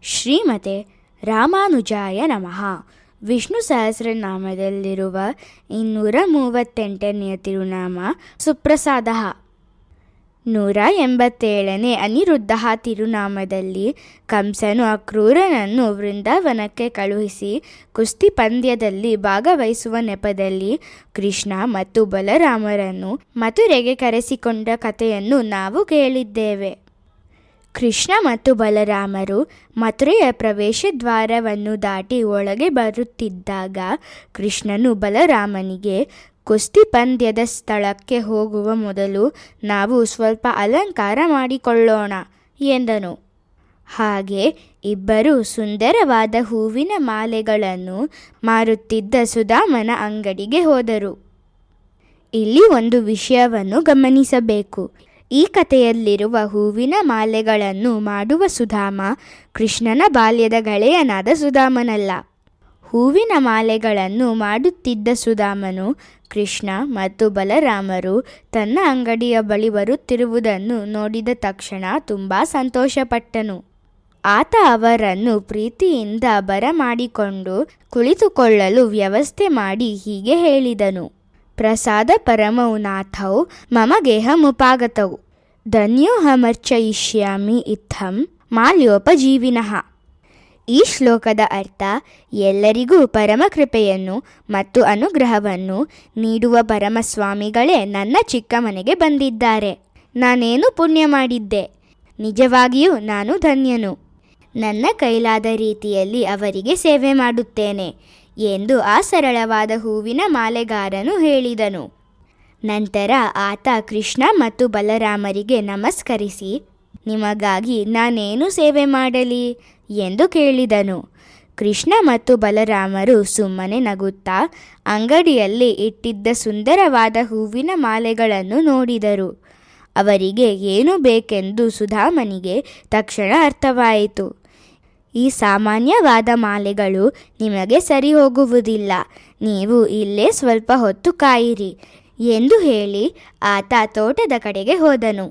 ಶ್ರೀಮತೆ ರಾಮಾನುಜಾಯ ನಮಃ. ವಿಷ್ಣು ಸಹಸ್ರನಾಮದಲ್ಲಿರುವ 238ನೇ ತಿರುನಾಮ ಸುಪ್ರಸಾದ. 187ನೇ ಅನಿರುದ್ಧ ತಿರುನಾಮದಲ್ಲಿ ಕಂಸನು ಅಕ್ರೂರನನ್ನು ವೃಂದಾವನಕ್ಕೆ ಕಳುಹಿಸಿ ಕುಸ್ತಿ ಪಂದ್ಯದಲ್ಲಿ ಭಾಗವಹಿಸುವ ನೆಪದಲ್ಲಿ ಕೃಷ್ಣ ಮತ್ತು ಬಲರಾಮರನ್ನು ಮಥುರೆಗೆ ಕರೆಸಿಕೊಂಡ ಕಥೆಯನ್ನು ನಾವು ಕೇಳಿದ್ದೇವೆ. ಕೃಷ್ಣ ಮತ್ತು ಬಲರಾಮರು ಮಥುರೆಯ ಪ್ರವೇಶ ದ್ವಾರವನ್ನು ದಾಟಿ ಒಳಗೆ ಬರುತ್ತಿದ್ದಾಗ ಕೃಷ್ಣನು ಬಲರಾಮನಿಗೆ, ಕುಸ್ತಿ ಪಂದ್ಯದ ಸ್ಥಳಕ್ಕೆ ಹೋಗುವ ಮೊದಲು ನಾವು ಸ್ವಲ್ಪ ಅಲಂಕಾರ ಮಾಡಿಕೊಳ್ಳೋಣ ಎಂದನು. ಹಾಗೆ ಇಬ್ಬರು ಸುಂದರವಾದ ಹೂವಿನ ಮಾಲೆಗಳನ್ನು ಮಾರುತ್ತಿದ್ದ ಸುಧಾಮನ ಅಂಗಡಿಗೆ ಹೋದರು. ಇಲ್ಲಿ ಒಂದು ವಿಷಯವನ್ನು ಗಮನಿಸಬೇಕು. ಈ ಕಥೆಯಲ್ಲಿರುವ ಹೂವಿನ ಮಾಲೆಗಳನ್ನು ಮಾಡುವ ಸುಧಾಮ ಕೃಷ್ಣನ ಬಾಲ್ಯದ ಗೆಳೆಯನಾದ ಸುಧಾಮನಲ್ಲ. ಹೂವಿನ ಮಾಲೆಗಳನ್ನು ಮಾಡುತ್ತಿದ್ದ ಸುಧಾಮನು ಕೃಷ್ಣ ಮತ್ತು ಬಲರಾಮರು ತನ್ನ ಅಂಗಡಿಯ ಬಳಿ ಬರುತ್ತಿರುವುದನ್ನು ನೋಡಿದ ತಕ್ಷಣ ತುಂಬ ಸಂತೋಷಪಟ್ಟನು. ಆತ ಅವರನ್ನು ಪ್ರೀತಿಯಿಂದ ಬರಮಾಡಿಕೊಂಡು ಕುಳಿತುಕೊಳ್ಳಲು ವ್ಯವಸ್ಥೆ ಮಾಡಿ ಹೀಗೆ ಹೇಳಿದನು: ಪ್ರಸಾದ ಪರಮೌ ನಾಥೌ ಮಮ ಗೇಹಮುಪಾಗತೌ ಧನ್ಯೋಹಮರ್ಚಯಿಷ್ಯಾಮಿ ಇತ್ತಂ ಮಾಲ್ಯೋಪಜೀವಿನಃ. ಈ ಶ್ಲೋಕದ ಅರ್ಥ: ಎಲ್ಲರಿಗೂ ಪರಮ ಕೃಪೆಯನ್ನು ಮತ್ತು ಅನುಗ್ರಹವನ್ನು ನೀಡುವ ಪರಮಸ್ವಾಮಿಗಳೇ ನನ್ನ ಚಿಕ್ಕ ಮನೆಗೆ ಬಂದಿದ್ದಾರೆ. ನಾನೇನು ಪುಣ್ಯ ಮಾಡಿದ್ದೆ? ನಿಜವಾಗಿಯೂ ನಾನು ಧನ್ಯನು. ನನ್ನ ಕೈಲಾದ ರೀತಿಯಲ್ಲಿ ಅವರಿಗೆ ಸೇವೆ ಮಾಡುತ್ತೇನೆ ಎಂದು ಆ ಸರಳವಾದ ಹೂವಿನ ಮಾಲೆಗಾರನು ಹೇಳಿದನು. ನಂತರ ಆತ ಕೃಷ್ಣ ಮತ್ತು ಬಲರಾಮರಿಗೆ ನಮಸ್ಕರಿಸಿ, ನಿಮಗಾಗಿ ನಾನೇನು ಸೇವೆ ಮಾಡಲಿ ಎಂದು ಕೇಳಿದನು. ಕೃಷ್ಣ ಮತ್ತು ಬಲರಾಮರು ಸುಮ್ಮನೆ ನಗುತ್ತಾ ಅಂಗಡಿಯಲ್ಲಿ ಇಟ್ಟಿದ್ದ ಸುಂದರವಾದ ಹೂವಿನ ಮಾಲೆಗಳನ್ನು ನೋಡಿದರು. ಅವರಿಗೆ ಏನು ಬೇಕೆಂದು ಸುಧಾಮನಿಗೆ ತಕ್ಷಣ ಅರ್ಥವಾಯಿತು. ಈ ಸಾಮಾನ್ಯವಾದ ಮಾಲೆಗಳು ನಿಮಗೆ ಸರಿ ಹೋಗುವುದಿಲ್ಲ, ನೀವು ಇಲ್ಲೇ ಸ್ವಲ್ಪ ಹೊತ್ತು ಕಾಯಿರಿ ಎಂದು ಹೇಳಿ ಆತ ತೋಟದ ಕಡೆಗೆ ಹೋದನು.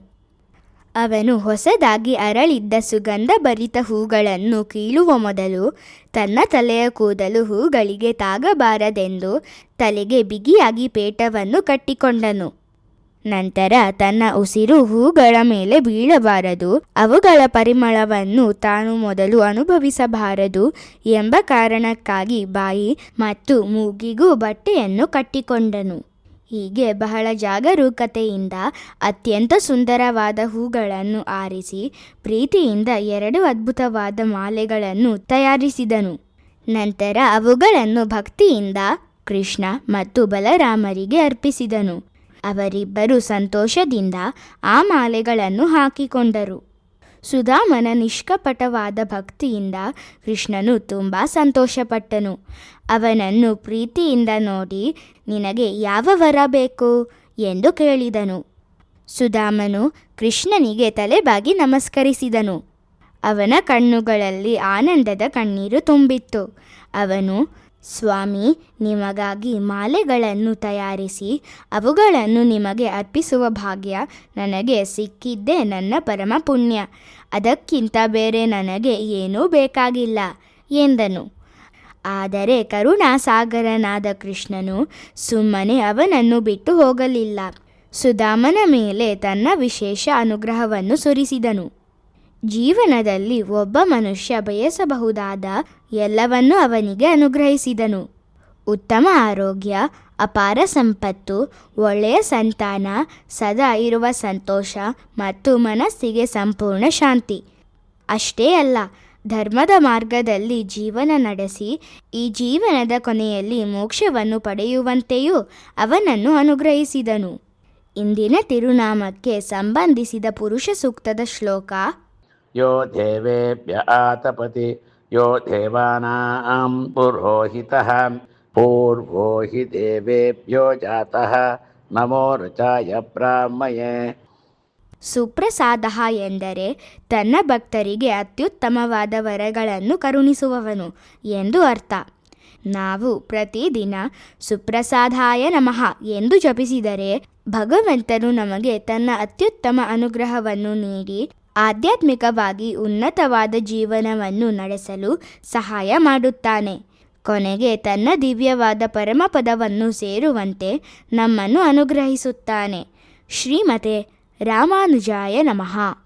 ಅವನು ಹೊಸದಾಗಿ ಅರಳಿದ್ದ ಸುಗಂಧಭರಿತ ಹೂಗಳನ್ನು ಕೀಳುವ ಮೊದಲು ತನ್ನ ತಲೆಯ ಕೂದಲು ಹೂಗಳಿಗೆ ತಾಗಬಾರದೆಂದು ತಲೆಗೆ ಬಿಗಿಯಾಗಿ ಪೇಟವನ್ನು ಕಟ್ಟಿಕೊಂಡನು. ನಂತರ ತನ್ನ ಉಸಿರು ಹೂಗಳ ಮೇಲೆ ಬೀಳಬಾರದು, ಅವುಗಳ ಪರಿಮಳವನ್ನು ತಾನು ಮೊದಲು ಅನುಭವಿಸಬಾರದು ಎಂಬ ಕಾರಣಕ್ಕಾಗಿ ಬಾಯಿ ಮತ್ತು ಮೂಗಿಗೂ ಬಟ್ಟೆಯನ್ನು ಕಟ್ಟಿಕೊಂಡನು. ಹೀಗೆ ಬಹಳ ಜಾಗರೂಕತೆಯಿಂದ ಅತ್ಯಂತ ಸುಂದರವಾದ ಹೂಗಳನ್ನು ಆರಿಸಿ ಪ್ರೀತಿಯಿಂದ 2 ಅದ್ಭುತವಾದ ಮಾಲೆಗಳನ್ನು ತಯಾರಿಸಿದನು. ನಂತರ ಅವುಗಳನ್ನು ಭಕ್ತಿಯಿಂದ ಕೃಷ್ಣ ಮತ್ತು ಬಲರಾಮರಿಗೆ ಅರ್ಪಿಸಿದನು. ಅವರಿಬ್ಬರು ಸಂತೋಷದಿಂದ ಆ ಮಾಲೆಗಳನ್ನು ಹಾಕಿಕೊಂಡರು. ಸುಧಾಮನ ನಿಷ್ಕಪಟವಾದ ಭಕ್ತಿಯಿಂದ ಕೃಷ್ಣನು ತುಂಬ ಸಂತೋಷಪಟ್ಟನು. ಅವನನ್ನು ಪ್ರೀತಿಯಿಂದ ನೋಡಿ, ನಿನಗೆ ಯಾವ ವರ ಬೇಕು ಎಂದು ಕೇಳಿದನು. ಸುಧಾಮನು ಕೃಷ್ಣನಿಗೆ ತಲೆಬಾಗಿ ನಮಸ್ಕರಿಸಿದನು. ಅವನ ಕಣ್ಣುಗಳಲ್ಲಿ ಆನಂದದ ಕಣ್ಣೀರು ತುಂಬಿತ್ತು. ಅವನು, ಸ್ವಾಮಿ, ನಿಮಗಾಗಿ ಮಾಲೆಗಳನ್ನು ತಯಾರಿಸಿ ಅವುಗಳನ್ನು ನಿಮಗೆ ಅರ್ಪಿಸುವ ಭಾಗ್ಯ ನನಗೆ ಸಿಕ್ಕಿದ್ದೇ ನನ್ನ ಪರಮ ಪುಣ್ಯ. ಅದಕ್ಕಿಂತ ಬೇರೆ ನನಗೆ ಏನೂ ಬೇಕಾಗಿಲ್ಲ ಎಂದನು. ಆದರೆ ಕರುಣಾಸಾಗರನಾದ ಕೃಷ್ಣನು ಸುಮ್ಮನೆ ಅವನನ್ನು ಬಿಟ್ಟು ಹೋಗಲಿಲ್ಲ. ಸುಧಾಮನ ಮೇಲೆ ತನ್ನ ವಿಶೇಷ ಅನುಗ್ರಹವನ್ನು ಸುರಿಸಿದನು. ಜೀವನದಲ್ಲಿ ಒಬ್ಬ ಮನುಷ್ಯ ಬಯಸಬಹುದಾದ ಎಲ್ಲವನ್ನೂ ಅವನಿಗೆ ಅನುಗ್ರಹಿಸಿದನು. ಉತ್ತಮ ಆರೋಗ್ಯ, ಅಪಾರ ಸಂಪತ್ತು, ಒಳ್ಳೆಯ ಸಂತಾನ, ಸದಾ ಇರುವ ಸಂತೋಷ ಮತ್ತು ಮನಸ್ಸಿಗೆ ಸಂಪೂರ್ಣ ಶಾಂತಿ. ಅಷ್ಟೇ ಅಲ್ಲ, ಧರ್ಮದ ಮಾರ್ಗದಲ್ಲಿ ಜೀವನ ನಡೆಸಿ ಈ ಜೀವನದ ಕೊನೆಯಲ್ಲಿ ಮೋಕ್ಷವನ್ನು ಪಡೆಯುವಂತೆಯೂ ಅವನನ್ನು ಅನುಗ್ರಹಿಸಿದನು. ಇಂದಿನ ತಿರುನಾಮಕ್ಕೆ ಸಂಬಂಧಿಸಿದ ಪುರುಷ ಸೂಕ್ತದ ಶ್ಲೋಕ: ಯೋ ದೇವೇಭ್ಯ ಆತಪತಿ ಯೋ ದೇವಾನಾಂ ಪುರೋಹಿತಃ ಪೂರ್ವೋ ಹಿ ದೇವೇಭ್ಯೋ ಜಾತಃ ನಮೋ ರುಚಾಯ ಬ್ರಾಹ್ಮಯೇ. ಸುಪ್ರಸಾದ ಎಂದರೆ ತನ್ನ ಭಕ್ತರಿಗೆ ಅತ್ಯುತ್ತಮವಾದ ವರಗಳನ್ನು ಕರುಣಿಸುವವನು ಎಂದು ಅರ್ಥ. ನಾವು ಪ್ರತಿದಿನ ಸುಪ್ರಸಾದಾಯ ನಮಃ ಎಂದು ಜಪಿಸಿದರೆ ಭಗವಂತನು ನಮಗೆ ತನ್ನ ಅತ್ಯುತ್ತಮ ಅನುಗ್ರಹವನ್ನು ನೀಡಿ ಆಧ್ಯಾತ್ಮಿಕವಾಗಿ ಉನ್ನತವಾದ ಜೀವನವನ್ನು ನಡೆಸಲು ಸಹಾಯ ಮಾಡುತ್ತಾನೆ. ಕೊನೆಗೆ ತನ್ನ ದಿವ್ಯವಾದ ಪರಮಪದವನ್ನು ಸೇರುವಂತೆ ನಮ್ಮನ್ನು ಅನುಗ್ರಹಿಸುತ್ತಾನೆ. ಶ್ರೀಮತೆ ರಾಮಾನುಜಾಯ ನಮಃ.